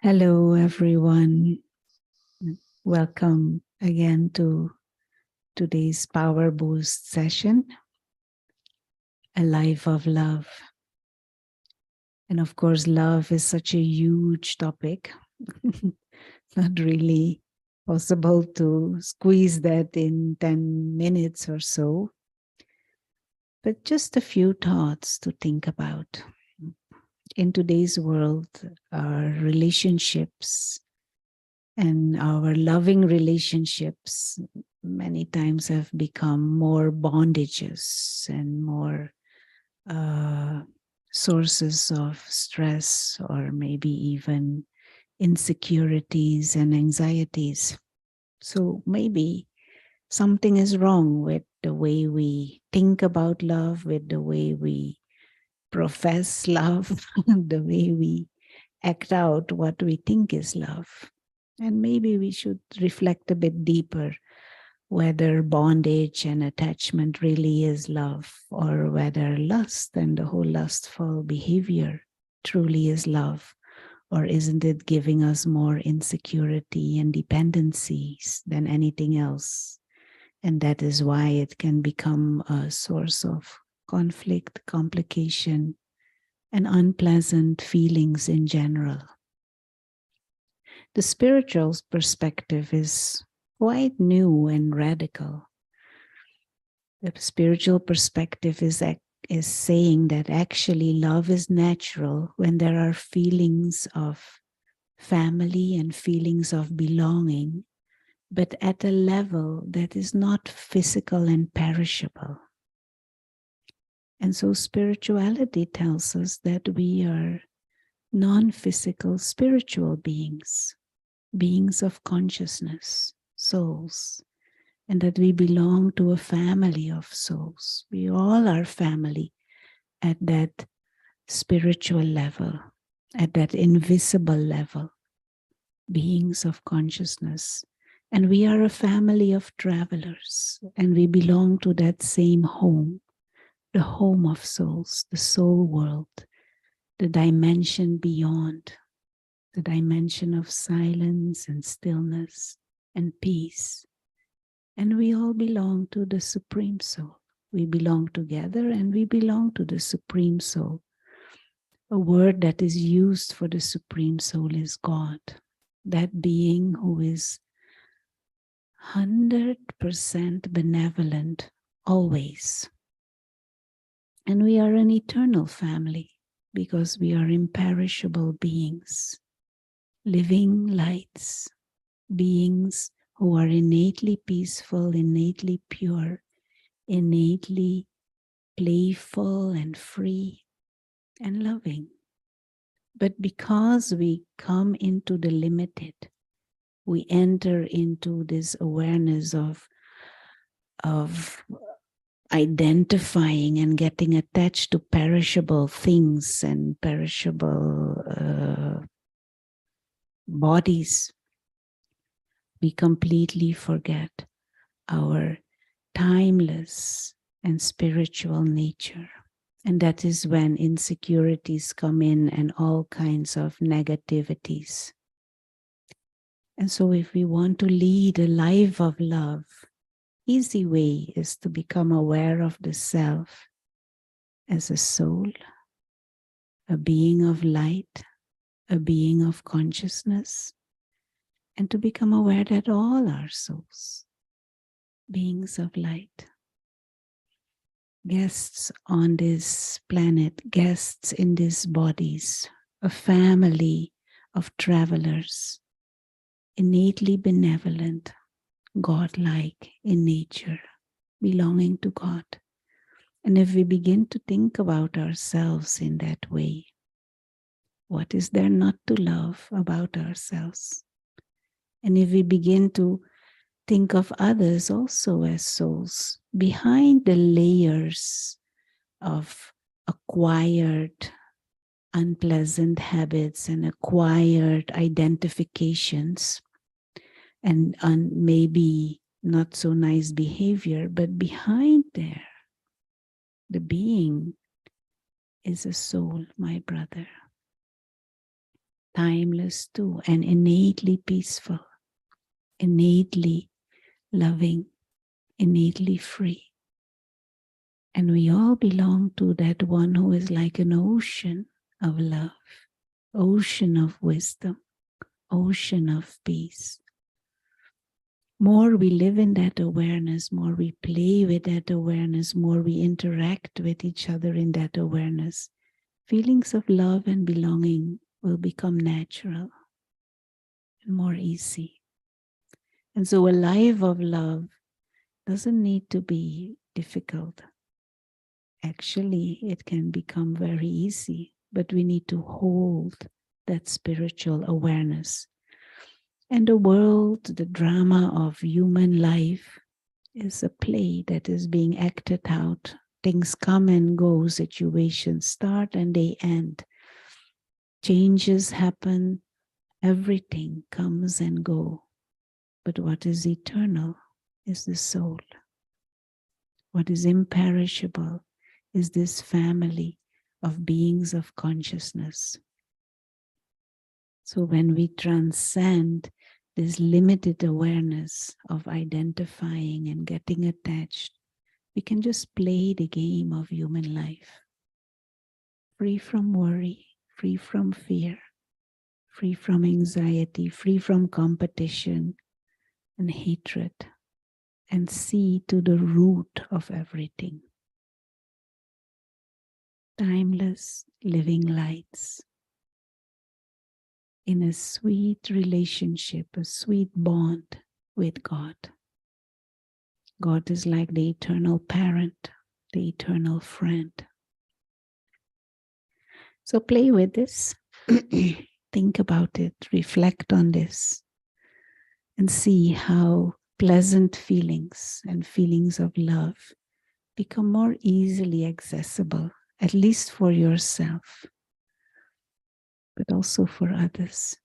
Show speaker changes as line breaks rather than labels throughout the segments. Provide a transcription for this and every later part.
Hello, everyone. Welcome again to today's Power Boost session, A Life of Love. And of course, love is such a huge topic. Not really possible to squeeze that in 10 minutes or so, but just a few thoughts to think about. In today's world, our relationships and our loving relationships many times have become more bondages and more sources of stress, or maybe even insecurities and anxieties. So maybe something is wrong with the way we think about love, with the way we profess love, the way we act out what we think is love. And maybe we should reflect a bit deeper whether bondage and attachment really is love, or whether lust and the whole lustful behavior truly is love, or isn't it giving us more insecurity and dependencies than anything else? And that is why it can become a source of conflict, complication, and unpleasant feelings in general. The spiritual perspective is quite new and radical. The spiritual perspective is saying that actually love is natural when there are feelings of family and feelings of belonging, but at a level that is not physical and perishable. And so spirituality tells us that we are non-physical spiritual beings, beings of consciousness, souls, and that we belong to a family of souls. We all are family at that spiritual level, at that invisible level, beings of consciousness. And we are a family of travelers, and we belong to that same home, the home of souls, the soul world, the dimension beyond, the dimension of silence and stillness and peace. And we all belong to the Supreme Soul. We belong together and we belong to the Supreme Soul. A word that is used for the Supreme Soul is God, that being who is 100% benevolent always. And we are an eternal family because we are imperishable beings, living lights, beings who are innately peaceful, innately pure, innately playful and free and loving. But because we come into the limited, we enter into this awareness of identifying and getting attached to perishable things and perishable bodies. We completely forget our timeless and spiritual nature. And that is when insecurities come in and all kinds of negativities. And so if we want to lead a life of love, easy way is to become aware of the self as a soul, a being of light, a being of consciousness, and to become aware that all are souls, beings of light, guests on this planet, guests in these bodies, a family of travelers, innately benevolent, God-like in nature, belonging to God. And if we begin to think about ourselves in that way, what is there not to love about ourselves? And if we begin to think of others also as souls, behind the layers of acquired unpleasant habits and acquired identifications, and maybe not so nice behavior, but behind there, the being is a soul, my brother. timeless too, and innately peaceful, innately loving, innately free. And we all belong to that one who is like an ocean of love, ocean of wisdom, ocean of peace. More we live in that awareness, more we play with that awareness, more we interact with each other in that awareness, feelings of love and belonging will become natural and more easy. And so a life of love doesn't need to be difficult. Actually, it can become very easy, but we need to hold that spiritual awareness. And the world, the drama of human life is a play that is being acted out. Things come and go, situations start and they end. Changes happen, everything comes and goes. But what is eternal is the soul. What is imperishable is this family of beings of consciousness. So when we transcend this limited awareness of identifying and getting attached, we can just play the game of human life, free from worry, free from fear, free from anxiety, free from competition and hatred, and see to the root of everything. Timeless living lights in a sweet relationship, a sweet bond with God. God is like the eternal parent, the eternal friend. So play with this, think about it, reflect on this, and see how pleasant feelings and feelings of love become more easily accessible, at least for yourself, but also for others.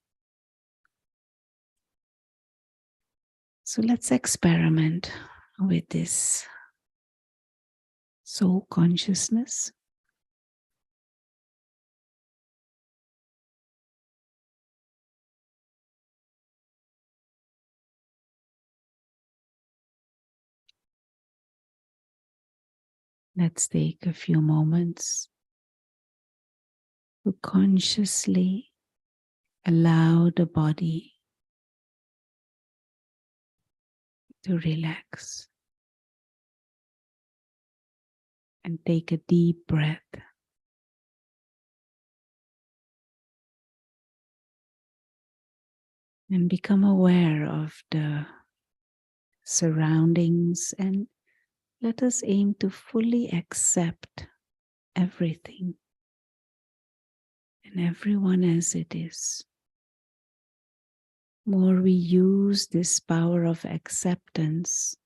So let's experiment with this soul consciousness. Let's take a few moments to consciously allow the body to relax and take a deep breath. And become aware of the surroundings, and let us aim to fully accept everything and everyone as it is. More we use this power of acceptance,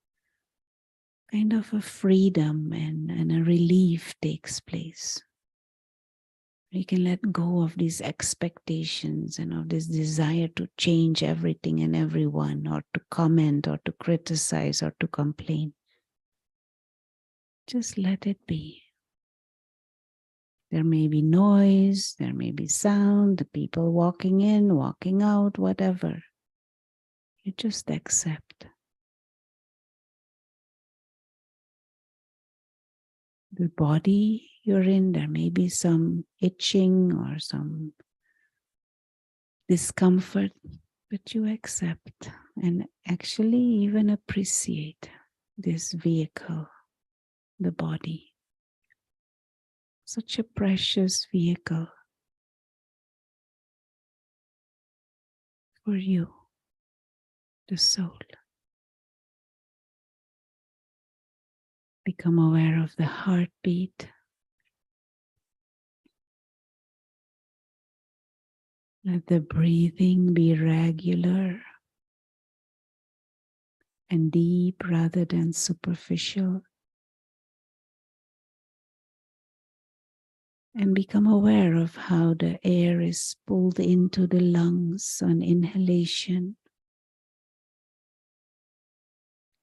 kind of a freedom and a relief takes place. We can let go of these expectations and of this desire to change everything and everyone, or to comment, or to criticize, or to complain. Just let it be. There may be noise, there may be sound, the people walking in, walking out, whatever. You just accept. The body you're in, there may be some itching or some discomfort, but you accept and actually even appreciate this vehicle, the body. Such a precious vehicle for you, the soul. Become aware of the heartbeat. Let the breathing be regular and deep rather than superficial. And become aware of how the air is pulled into the lungs on inhalation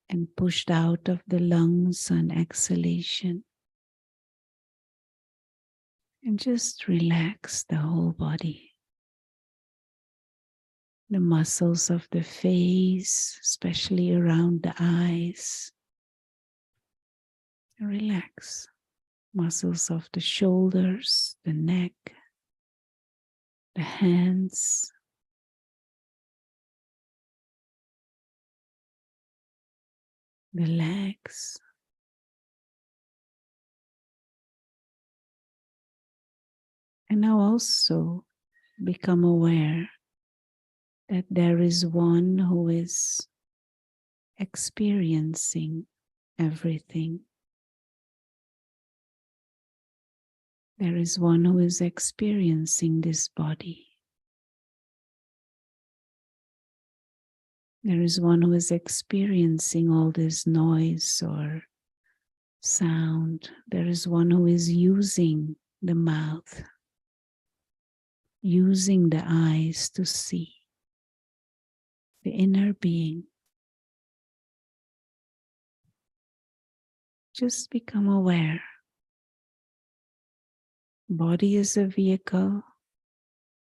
and pushed out of the lungs on exhalation. And just relax the whole body. The muscles of the face, especially around the eyes, relax. Muscles of the shoulders, the neck, the hands, the legs. And now also become aware that there is one who is experiencing everything. There is one who is experiencing this body. There is one who is experiencing all this noise or sound. There is one who is using the mouth, using the eyes to see, the inner being. Just become aware. Body is a vehicle,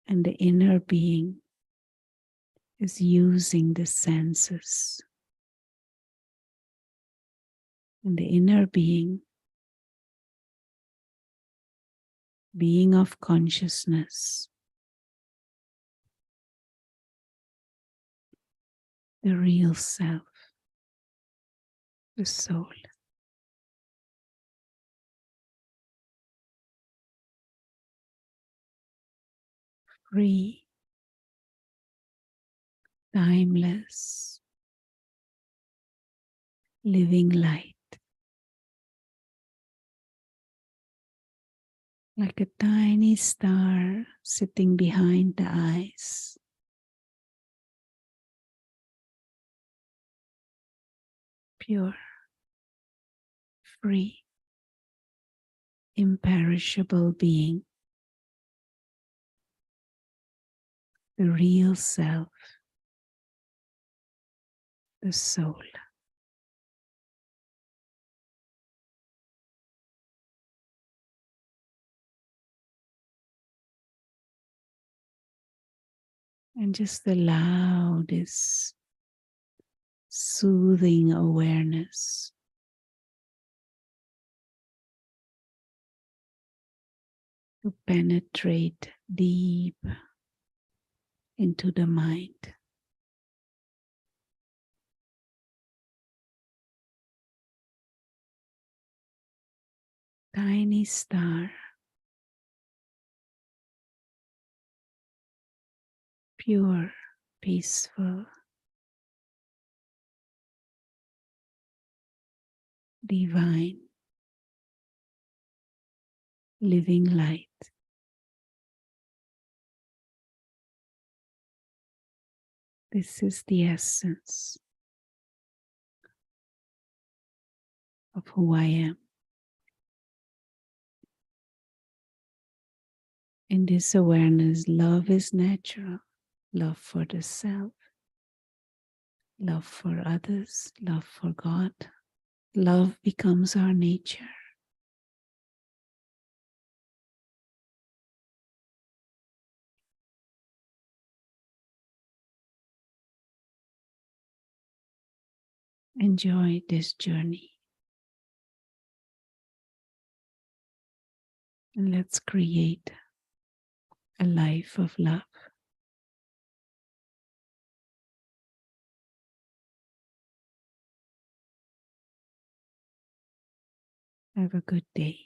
and the inner being is using the senses. And the inner being of consciousness, the real self, the soul. Free, timeless, living light. Like a tiny star sitting behind the eyes. Pure, free, imperishable being. The real self, the soul. And just allow this soothing awareness to penetrate deep into the mind. Tiny star, pure, peaceful, divine, living light. This is the essence of who I am. In this awareness, love is natural. Love for the self, love for others, love for God. Love becomes our nature. Enjoy this journey. And let's create a life of love. Have a good day.